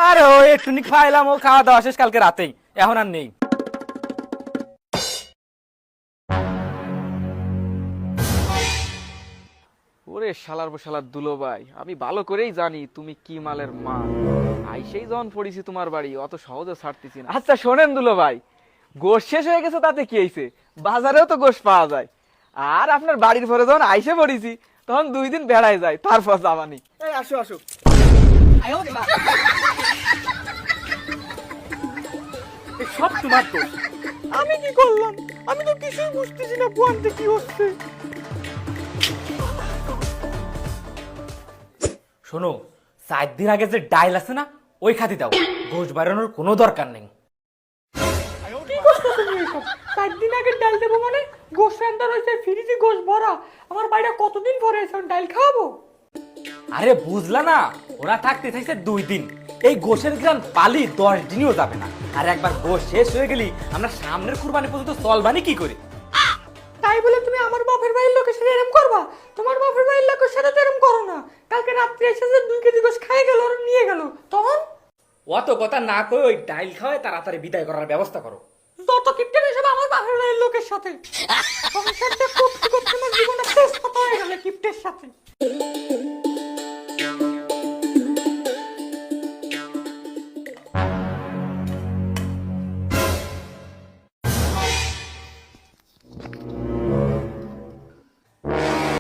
আরে ও একটুনি খাইলাম, ও খাওয়া দাওয়া শেষ কালকে রাতেই, এখন আর নেই। ওরে শালার শালার দুলো ভাই, আমি ভালো করেই জানি তুমি কি মালের মাল। আইসেই যখন পড়িছি তোমার বাড়ি, অত সহজে ছাড়তেছি না। আচ্ছা শোনেন দুলো ভাই, গোশ শেষ হয়ে গেছে তাতে কি হয়েছে, বাজারেও তো গোশ পাওয়া যায়। আর আপনার বাড়ির পরে যখন আইসে পড়িছি তখন 2 দিন বেড়ায় যায়, তারপর যাবানি। এই আসো আসো। এই সব তোমার দোষ। আমি কি করলাম? আমি তো কিছুই বুঝতেছি না কোয়ান্তে কি হচ্ছে। শোনো, 4 দিন আগে যে ডাইল আছে না, ওই খাতি দাও, গোশ বাড়ানোর কোনো দরকার নেই। কি করছো তুমি এসব? 4 দিন আগে ডাল দেবো মানে? গোশ সেন্টার হয়েছে, ফ্রিজে গোশ ভরা। আমার বাইরে কতদিন পরে এসে ডাল খাওয়াবো? আরে বুঝলা না, ওরা থাকতে থাকতে 2 দিন, এই গোশের গ্রাম পালি 10 দিনও যাবে না। আর একবার গোশ শেষ হয়ে গেলি আমরা সামনের কুরবানি পর্যন্ত চলবানি কি করে? তাই বলে তুমি আমার বাপের বাড়ির লোকের সাথে এরকম করবা? তোমার বাপের বাড়ির লোকের সাথে তো এরকম করো না। কালকে রাত্রে এসে যে 2 কেজি গোশ খাই গেল আর নিয়ে গেল, তখন অত কথা না কই ওই ডাইল খাওয়ায় তাড়াতাড়ি বিদায় করার ব্যবস্থা করো। যত কিপটেন এসব আমার বাপের বাড়ির লোকের সাথে। সংসারটা করতে করতে আমার জীবনটা শেষ কথা হয়ে গেল কিপটের সাথে।